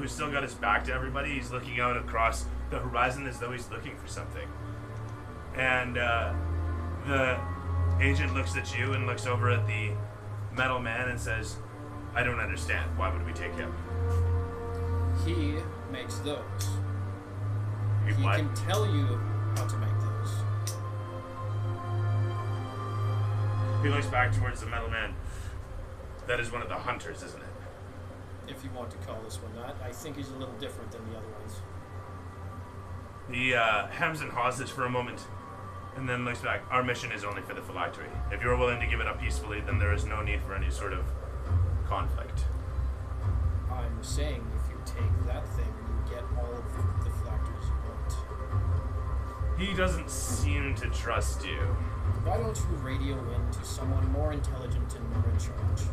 who's still got his back to everybody. He's looking out across the horizon as though he's looking for something. And the agent looks at you and looks over at the metal man and says, I don't understand. Why would we take him? He makes those. He can tell you how to make those. He looks back towards the metal man. That is one of the hunters, isn't it? If you want to call this one that. I think he's a little different than the other ones. He hems and haws this for a moment, and then looks back. Our mission is only for the phylactery. If you're willing to give it up peacefully, then there is no need for any sort of conflict. I'm saying if you take that thing, you get all of the phylacteries you want. He doesn't seem to trust you. Why don't you radio in to someone more intelligent and more in charge?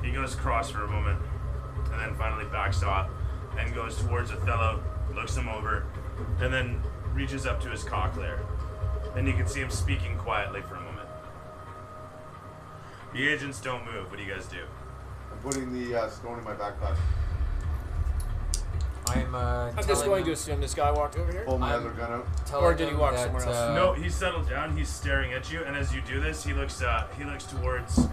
He goes cross for a moment, and then finally backs off, and goes towards Othello, looks him over, and then reaches up to his cochlear. And you can see him speaking quietly for a moment. The agents don't move. What do you guys do? I'm putting the stone in my backpack. I'm just going to assume this guy walked over here. Pull my other gun out. Or did he walk somewhere else? No, he's settled down. He's staring at you, and as you do this, he looks towards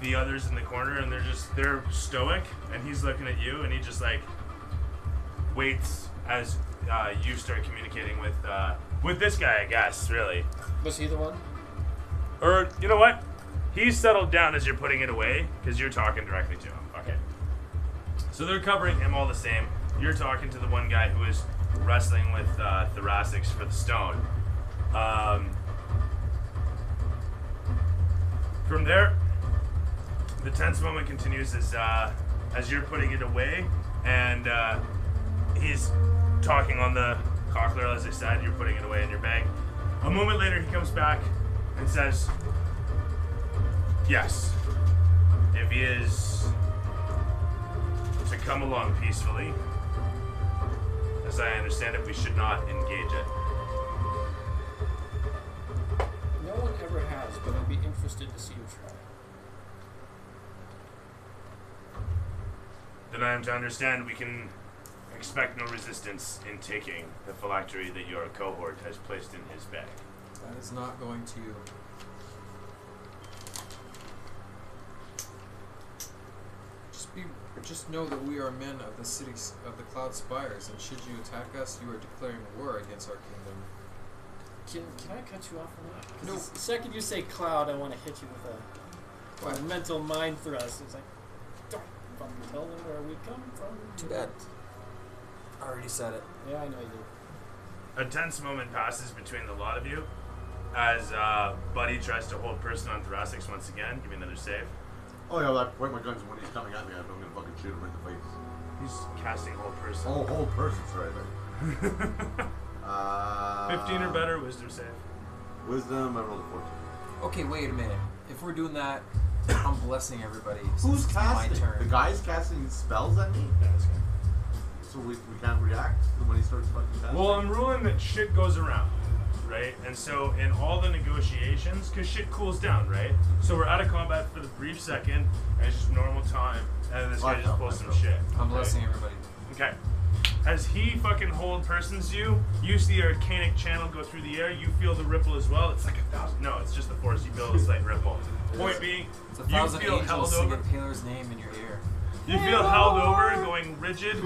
the others in the corner, and they're stoic, and he's looking at you, and he just like waits as you start communicating with this guy, I guess, really. Was he the one? Or, you know what? He's settled down as you're putting it away, because you're talking directly to him. Okay. So they're covering him all the same. You're talking to the one guy who is wrestling with thoracics for the stone. From there, the tense moment continues as you're putting it away, and he's talking on the cochlear, as I said. You're putting it away in your bag. A moment later, he comes back and says, yes, if he is to come along peacefully, as I understand it, we should not engage it. No one ever has, but I'd be interested to see you try. Then I am to understand we can expect no resistance in taking the phylactery that your cohort has placed in his bag. That is not going to... Just know that we are men of the cities of the Cloud Spires, and should you attack us, you are declaring war against our kingdom. Can I cut you off on that? Because No. the second you say cloud, I want to hit you with a mental mind thrust. It's like, don't fucking tell them where we come from. Too bad. I already said it. Yeah, I know you do. A tense moment passes between the lot of you as Buddy tries to hold person on thoracics once again. Give me another save. Oh yeah, well, I point my guns, and when he's coming at me, I'm gonna fucking shoot him right in the face. He's casting hold person. Oh, whole person's right there. 15 or better, wisdom save. Wisdom, I rolled a 14. Okay, wait a minute. If we're doing that, I'm blessing everybody. So Who's it's casting? My turn. The guy's casting spells at me? So we can't react when he starts fucking casting? Well, I'm ruling that shit goes around, right? And so in all the negotiations, because shit cools down, right? So we're out of combat for the brief second, and it's just normal time, and this guy just pulls some shit. I'm blessing everybody. Okay. As he fucking hold persons you see the arcanic channel go through the air, you feel the ripple as well. It's like 1,000. No, it's just the force. You feel a slight ripple. Point being, It's you 1,000 feel held angels over. singing Taylor's name in your ear. You feel held over, going rigid.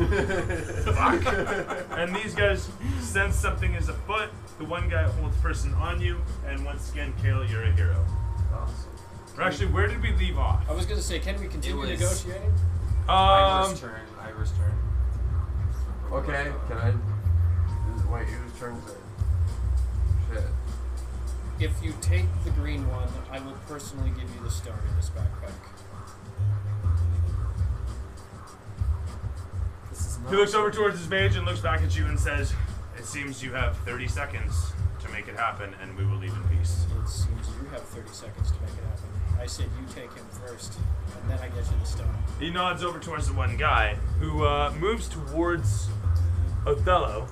Fuck. And these guys sense something is afoot. The one guy holds person on you, and once again, Kale, you're a hero. Awesome. Or actually, where did we leave off? I was going to say, can we continue was- negotiating? Ivor's turn. Ivor's turn. Okay, can I? This is what whose turn is it? Shit. If you take the green one, I will personally give you the stone in this backpack. This is not He looks over towards his mage and looks back at you and says, it seems you have 30 seconds to make it happen, and we will leave in peace. It seems you have 30 seconds to make it happen. I said you take him first, and then I get you the stone. He nods over towards the one guy, who moves towards Othello,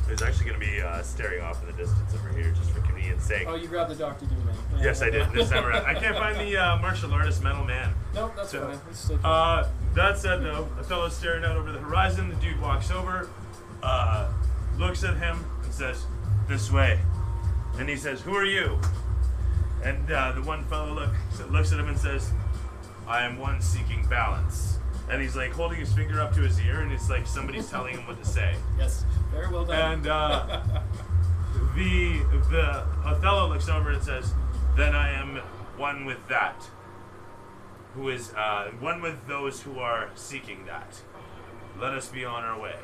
who's actually going to be staring off in the distance over here, just for convenience sake. Oh, you grabbed the Dr. Doom, man. Yeah, Yes, I did. This time around. I can't find the martial artist metal man. Nope, that's So, fine. It's still That said, though, Othello's staring out over the horizon. The dude walks over, looks at him, and says, "This way." And he says, "Who are you?" And the one fellow looks at him and says, "I am one seeking balance." And he's like holding his finger up to his ear, and it's like somebody's telling him what to say. Yes, very well done. And the Othello looks over and says, "Then I am one with that. Who is one with those who are seeking that. Let us be on our way."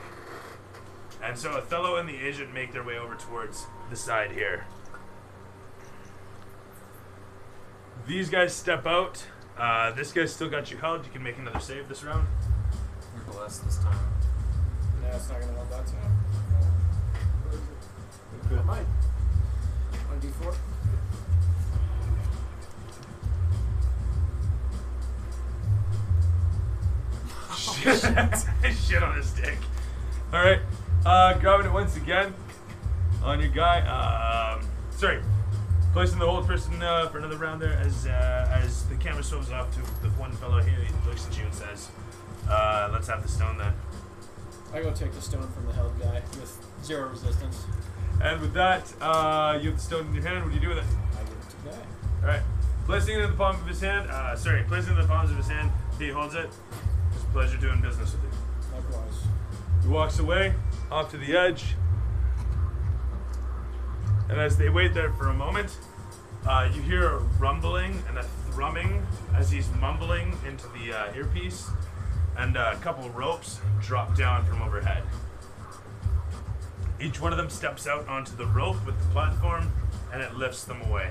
And so Othello and the agent make their way over towards the side here. These guys step out. This guy's still got you held. You can make another save this round. You're blessed this time. No, it's not going to help that time. Good. Mine. 1d4. Shit on a stick. All right, grabbing it once again on your guy. Sorry, placing the hold person for another round there as the camera swivels off to the one fellow here. He looks at you and says, "Let's have the stone then." I go take the stone from the held guy with 0 resistance. And with that, you have the stone in your hand. What do you do with it? I give it to the guy. All right, placing it in the palm of his hand. Placing it in the palms of his hand. He holds it. It's a pleasure doing business with you. Likewise. He walks away off to the edge. And as they wait there for a moment, you hear a rumbling and a thrumming as he's mumbling into the earpiece, and a couple of ropes drop down from overhead. Each one of them steps out onto the rope with the platform, and it lifts them away.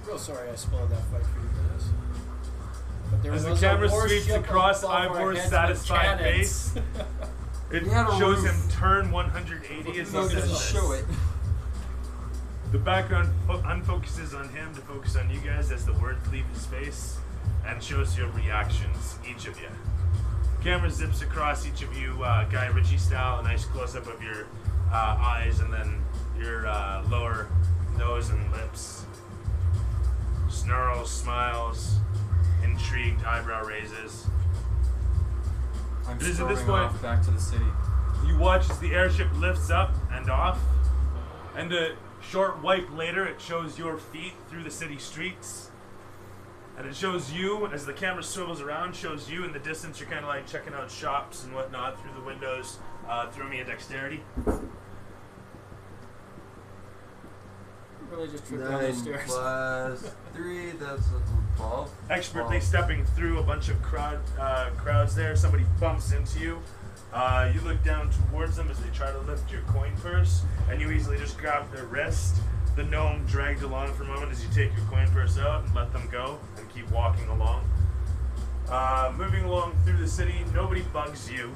Real sorry I spoiled that fight for you guys. But there As the was camera a sweeps warship across above our Ivor's heads satisfied with face, cannons. it We had a shows roof. him turn 180 as he No, it says doesn't this. show it. The background unfocuses on him to focus on you guys as the words leave his face and shows your reactions, each of you. Camera zips across each of you, Guy Ritchie style, a nice close-up of your eyes and then your lower nose and lips. Snarls, smiles, intrigued eyebrow raises. I'm It is at this storming point- off back to the city. You watch as the airship lifts up and off, and a short wipe later, it shows your feet through the city streets. And it shows you, as the camera swivels around, shows you in the distance. You're kind of like checking out shops and whatnot through the windows. Throw me a dexterity. Really just tripped down the 9 stairs. plus 3, that's 12. Expertly 12. stepping through a bunch of crowds there. Somebody bumps into you. You look down towards them as they try to lift your coin purse, and you easily just grab their wrist. The gnome dragged along for a moment as you take your coin purse out and let them go and keep walking along. Moving along through the city, nobody bugs you.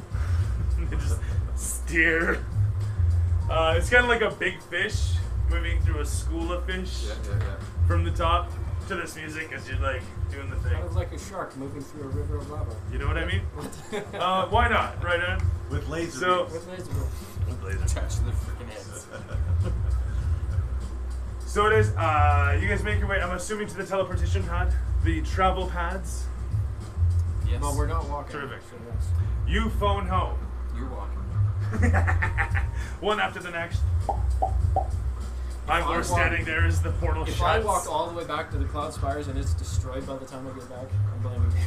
They just steer. It's kind of like a big fish moving through a school of fish Yeah. from the top to this music as you're like doing the thing. Kind of like a shark moving through a river of lava. You know what I mean? Why not? Right on. With laser So- beams. With laser beam. Attached to the freaking heads. So it is. You guys make your way. I'm assuming to the teleportation pad, the travel pads. Yes. But we're not walking. Terrific. So yes. You phone home. You're walking. One after the next. I Ivor walk- standing there as the portal If shuts. I walk all the way back to the Cloud Spires and it's destroyed by the time I get back, I'm blaming you.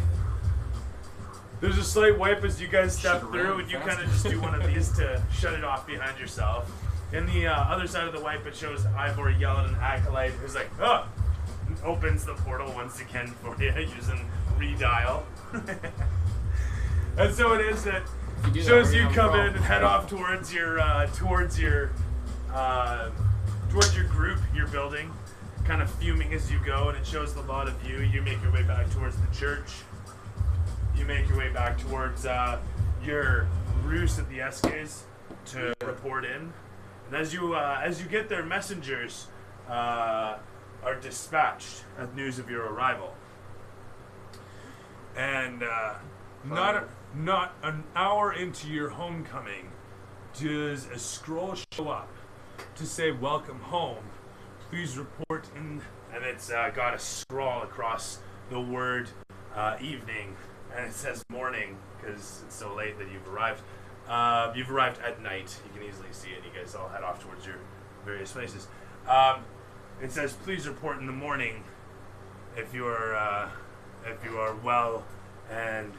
There's a slight wipe as you guys step Should've through, ran and you faster. kind of just do one of these to shut it off behind yourself. In the other side of the wipe, it shows Ivor yelling at an acolyte who's like, "Oh!" and opens the portal once again for you using redial. And so it is that If you do that, shows we're you gonna come have a in and head off towards your group, your building, kind of fuming as you go, and it shows the lot of you. You make your way back towards the church. You make your way back towards your roost at the Esques to report in. And as you get there, messengers are dispatched at news of your arrival. And not an hour into your homecoming, does a scroll show up to say welcome home. Please report in, and it's got a scrawl across the word evening, and it says morning because it's so late that you've arrived. You've arrived at night. You can easily see it. You guys all head off towards your various places. It says, please report in the morning if you are well and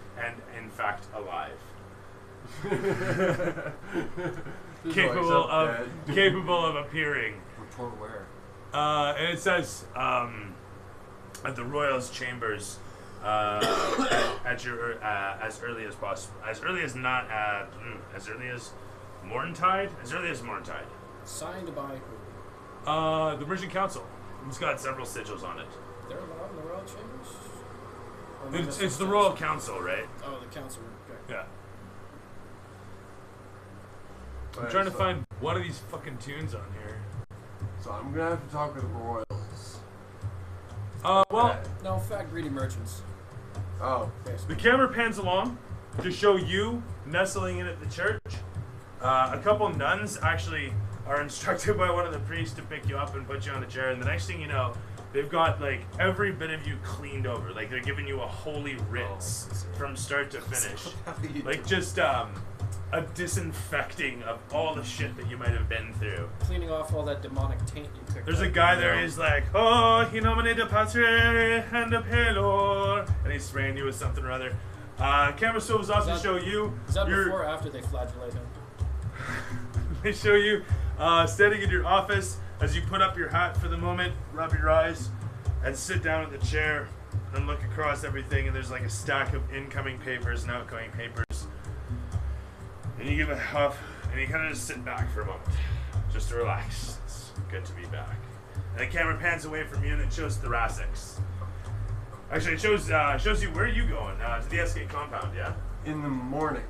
in fact alive. capable of appearing. Report where? And it says at the Royal's chambers at your as early as possible. As early as Morntide. As early as Morntide. Signed by who? The Merchant Council. It's got several sigils on it. They're allowed in the Royal Chambers? Or they're just It's the upstairs? Royal Council, right? Oh, the council room. Okay. Yeah. I'm trying to find one of these fucking tunes on here. So I'm gonna have to talk with the Royals. Well, No, fat, greedy merchants. Oh. the camera pans along to show you nestling in at the church. A couple nuns actually are instructed by one of the priests to pick you up and put you on a chair, and the next thing you know, they've got like every bit of you cleaned over. Like they're giving you a holy rinse from start to finish. Like just a disinfecting of all the shit that you might have been through. Cleaning off all that demonic taint you picked There's up. a guy there, he's like, oh, he nominated Patre and a Pelor, and he's spraying you with something or other. Camera swivels off to show you. Is that before or after they flagellate him? They show you standing in your office as you put up your hat for the moment, rub your eyes, and sit down in the chair and look across everything, and there's like a stack of incoming papers and outgoing papers. And you give a huff, and you kind of just sit back for a moment, just to relax. It's good to be back. And the camera pans away from you, and it shows thoracics. Actually, it shows you where are you going? To the SK compound, yeah? In the morning.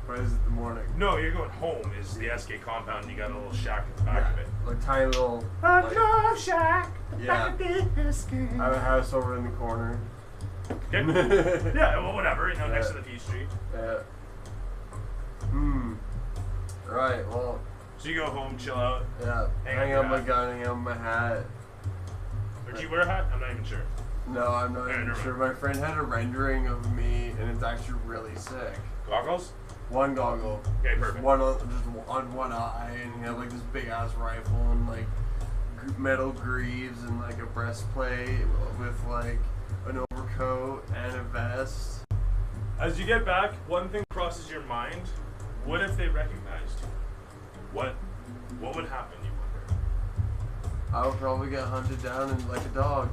Or is it the morning? No, you're going home. Is the SK compound? You got a little shack at the back of it. Like tiny little. A like, love shack. Yeah. I have a house over in the corner. Okay. Yeah, well, whatever. You know, next to the Peach Tree. Yeah. Right, well, So you go home, chill out. yeah. Hang out my gun, hang out my hat. Or do you wear a hat? I'm not even sure. No, I'm not Yeah, even never sure. My friend had a rendering of me, and it's actually really sick. Goggles? One goggle. Okay, Just perfect. one on one eye, and he had like this big ass rifle and like metal greaves and like a breastplate with like an overcoat and a vest. As you get back, one thing crosses your mind. What if they recognized you? What would happen, you wonder? I would probably get hunted down and like a dog.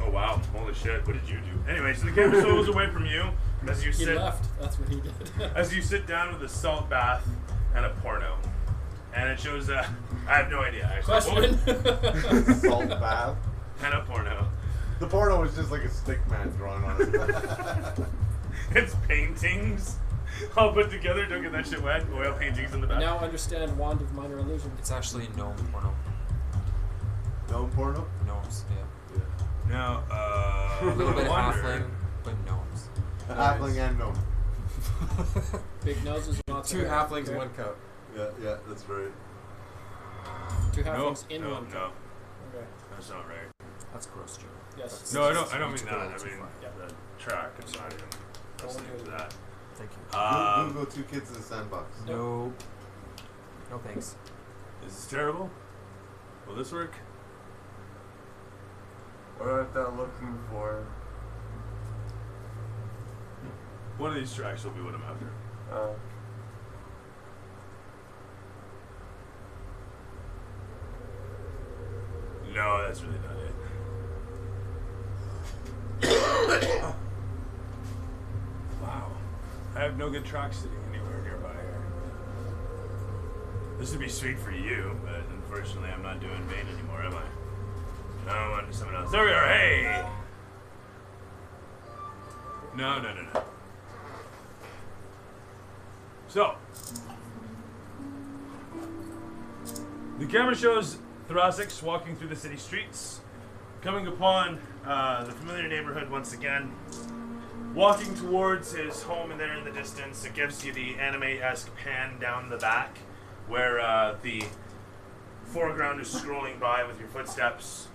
Oh wow, holy shit, what did you do? Anyway, so the camera swivels away from you as you He sit left. That's what he did. as you sit down with a salt bath and a porno. And it shows I have no idea actually. Question. Salt bath. And a porno. The porno was just like a stick man drawn on it. It's paintings all put together. Don't get that shit wet. Oil paintings in the back. Now understand Wand of Minor Illusion. It's actually gnome porno. No porno? Gnomes, yeah. Now, A little bit I wonder- halfling, but gnomes. A halfling and gnome. Big noses, not Two halflings, one cup. Yeah, that's right. Two No, halflings in no, one. no, Okay. that's not right. That's gross, Joe. Yes. No, I don't mean that. I Too mean far. the track. I'm not even listening to that. Thank you. We'll go two kids in the sandbox. No. No thanks. Is this terrible? Will this work? What are they looking for? One of these tracks will be what I'm after. No, that's really not it. Wow. I have no good track sitting anywhere nearby here. This would be sweet for you, but unfortunately I'm not doing Bane anymore, am I? No, I'm on to someone else. There we are, hey! No. So, the camera shows thoracics walking through the city streets, coming upon the familiar neighborhood once again, walking towards his home, and there in the distance, it gives you the anime-esque pan down the back, where the foreground is scrolling by with your footsteps.